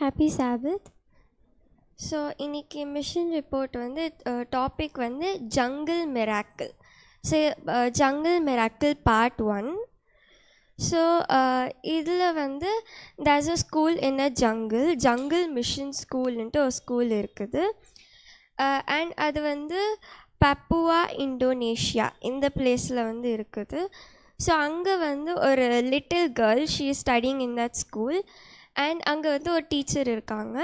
Happy Sabbath. So இன்றைக்கி mission report வந்து topic வந்து jungle miracle. So jungle miracle part 1. So இதில் வந்து there's a school in a jungle mission ஸ்கூல்ன்ட்டு ஒரு ஸ்கூல் இருக்குது. அண்ட் அது வந்து பப்புவா இந்தோனேஷியா இந்த பிளேஸில் வந்து இருக்குது. ஸோ அங்கே வந்து ஒரு little girl she is studying in that school. And அங்கே வந்து ஒரு டீச்சர் இருக்காங்க.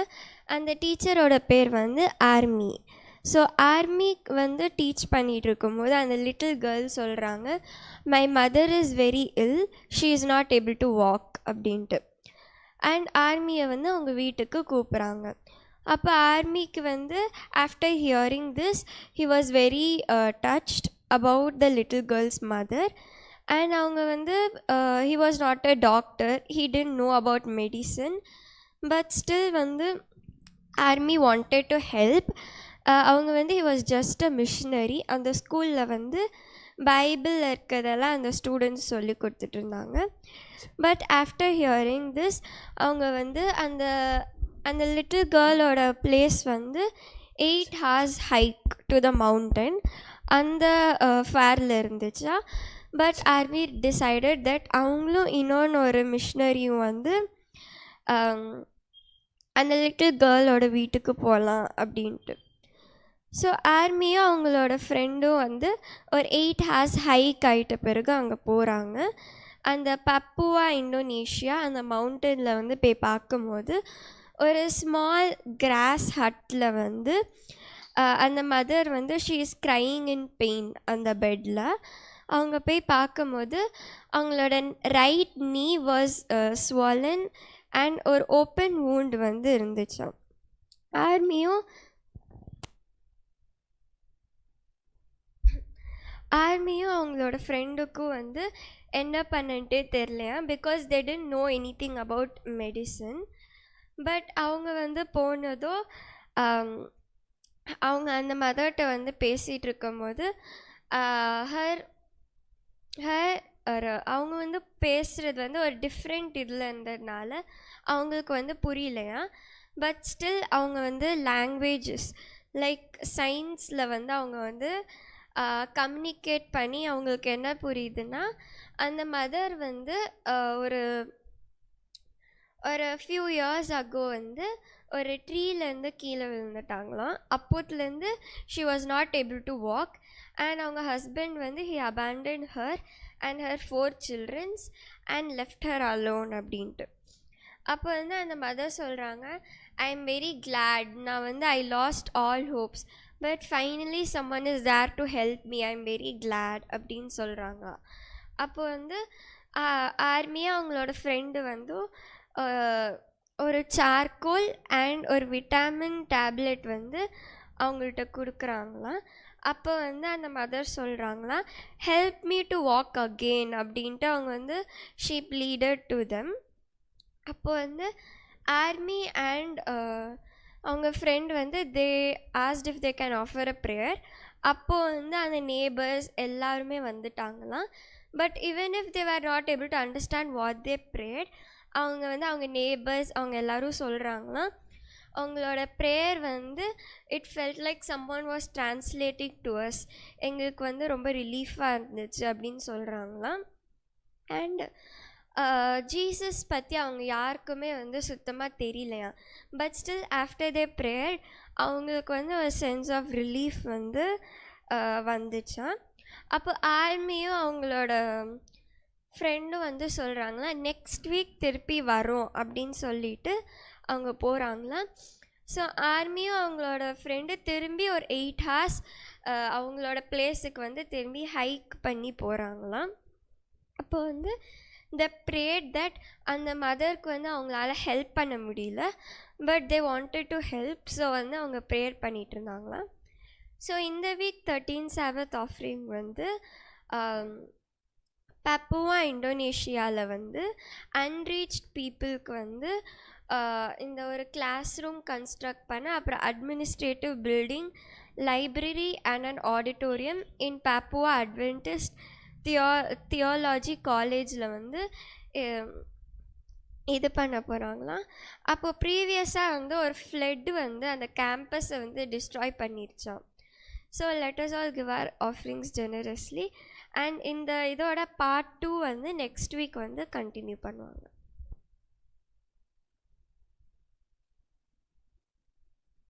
அந்த டீச்சரோட பேர் வந்து ஆர்மி. ஸோ ஆர்மிக்கு வந்து டீச் பண்ணிகிட்டு இருக்கும்போது அந்த லிட்டில் கேர்ள் சொல்கிறாங்க, my mother is very ill, she is not able to walk அப்படின்ட்டு. அண்ட் ஆர்மியை வந்து அவங்க வீட்டுக்கு கூப்பிட்றாங்க. அப்போ ஆர்மிக்கு வந்து after hearing this he was very touched about the little girl's mother. And அவங்க வந்து he was not a doctor, he didn't know about medicine, but still வந்து ஆர்மி வாண்டட் டு ஹெல்ப். அவங்க வந்து he was just a missionary. அந்த ஸ்கூலில் வந்து பைபிளில் இருக்கிறதெல்லாம் அந்த ஸ்டூடெண்ட்ஸ் சொல்லி கொடுத்துட்டு இருந்தாங்க. பட் ஆஃப்டர் ஹியரிங் திஸ் அவங்க வந்து அந்த லிட்டில் கேர்ளோட பிளேஸ் வந்து 8 hours hike to the mountain அந்த ஃபேரில் இருந்துச்சா. பட் ஆர்மி டிசைடட் தட் அவங்களும் இன்னொன்று ஒரு மிஷினரியும் வந்து அந்த லிட்டில் கேர்ளோட வீட்டுக்கு போகலாம் அப்படின்ட்டு. ஸோ ஆர்மியும் அவங்களோட ஃப்ரெண்டும் வந்து ஒரு 8 hours ஹைக் ஆகிட்ட பிறகு அங்கே போகிறாங்க. அந்த பப்புவா இந்தோனேஷியா அந்த மவுண்டனில் வந்து போய் பார்க்கும்போது ஒரு ஸ்மால் கிராஸ் ஹட்டில் வந்து அந்த மதர் வந்து she is crying in pain அந்த பெட்டில். அவங்க போய் பார்க்கும்போது அவங்களோட right knee was swollen and ஒரு ஓப்பன் வூண்ட் வந்து இருந்துச்சாம். ஆர்மியும் அவங்களோட ஃப்ரெண்டுக்கும் வந்து என்ன பண்ணன்ட்டே தெரிலையா, because they didn't know anything about medicine. But அவங்க வந்து போனதோ அவங்க அந்த மதர்கிட்ட வந்து பேசிகிட்டு இருக்கும்போது அவங்க வந்து பேசுகிறது வந்து ஒரு டிஃப்ரெண்ட் இதில் இருந்ததுனால அவங்களுக்கு வந்து புரியலையா. பட் ஸ்டில் அவங்க வந்து லாங்குவேஜஸ் லைக் சயின்ஸில் வந்து அவங்க வந்து கம்யூனிகேட் பண்ணி அவங்களுக்கு என்ன புரியுதுன்னா, அந்த மதர் வந்து ஒரு ஃபியூ இயர்ஸ் அகோ வந்து ஒரு ட்ரீலேருந்து கீழே விழுந்துட்டாங்களாம். அப்போத்துலேருந்து she was not able to walk. And அவங்க ஹஸ்பண்ட் வந்து he abandon her and her 4 children and left her alone அப்படின்ட்டு. அப்போ வந்து அந்த மதர் சொல்கிறாங்க, ஐ எம் வெரி கிளாட், நான் வந்து I lost all hopes, but finally someone is there to help me, I am very glad அப்படின்னு சொல்கிறாங்க. அப்போ வந்து ஆர்மியாக அவங்களோட ஃப்ரெண்டு வந்து ஒரு சார்கோல் அண்ட் ஒரு விட்டாமின் டேப்லெட் வந்து அவங்கள்ட்ட கொடுக்குறாங்களாம். அப்போ வந்து அந்த மதர் சொல்கிறாங்களாம், help me to walk again அப்படின்ட்டு அவங்க வந்து ஷீ ப்ளீடட் டு தெம். அப்போ வந்து ஆர்மி அண்ட் அவங்க ஃப்ரெண்ட் வந்து they asked if they can offer a prayer. அப்போது வந்து அந்த நேபர்ஸ் எல்லாருமே வந்துட்டாங்களாம். But even if they are not able to understand what they prayer, அவங்க வந்து அவங்க நேபர்ஸ் அவங்க எல்லோரும் சொல்கிறாங்களாம், அவங்களோட ப்ரேயர் வந்து it felt like someone was translating to us, எங்களுக்கு வந்து ரொம்ப ரிலீஃபாக இருந்துச்சு அப்படின்னு சொல்கிறாங்களாம். அண்ட் ஜீசஸ் பற்றி அவங்க யாருக்குமே வந்து சுத்தமாக தெரியலையா. But still after they prayer அவங்களுக்கு வந்து ஒரு சென்ஸ் ஆஃப் ரிலீஃப் வந்து வந்துச்சான். அப்போ ஆர்மியும் அவங்களோட ஃப்ரெண்டும் வந்து சொல்கிறாங்களா, நெக்ஸ்ட் வீக் திருப்பி வரோம் அப்படின்னு சொல்லிட்டு அவங்க போகிறாங்களாம். ஸோ ஆர்மியும் அவங்களோட ஃப்ரெண்டு திரும்பி ஒரு 8 hours அவங்களோட பிளேஸுக்கு வந்து திரும்பி ஹைக் பண்ணி போகிறாங்களாம். அப்போ வந்து த ப்ரேட் தட் அந்த மதருக்கு வந்து அவங்களால ஹெல்ப் பண்ண முடியல, but they wanted to help. So வந்து அவங்க ப்ரேயர் பண்ணிகிட்டு இருந்தாங்களாம். ஸோ இந்த வீக் 13 Sabbath ஆஃபரிங் வந்து பப்புவா இந்தோனேஷியாவில் வந்து அன்ரீச்ட் பீப்புளுக்கு வந்து இந்த ஒரு கிளாஸ் ரூம் கன்ஸ்ட்ரக்ட் பண்ண, அப்புறம் administrative building, library and an auditorium in Papua Adventist theology காலேஜில் வந்து இது பண்ண போகிறாங்களாம். அப்போது ப்ரீவியஸாக வந்து ஒரு ஃப்ளட் வந்து அந்த கேம்பஸை வந்து டிஸ்ட்ராய் பண்ணிருச்சான். So let us all give our offerings generously. And இந்த இதோட பார்ட் 2 வந்து நெக்ஸ்ட் வீக் வந்து கண்டினியூ பண்ணுவாங்க.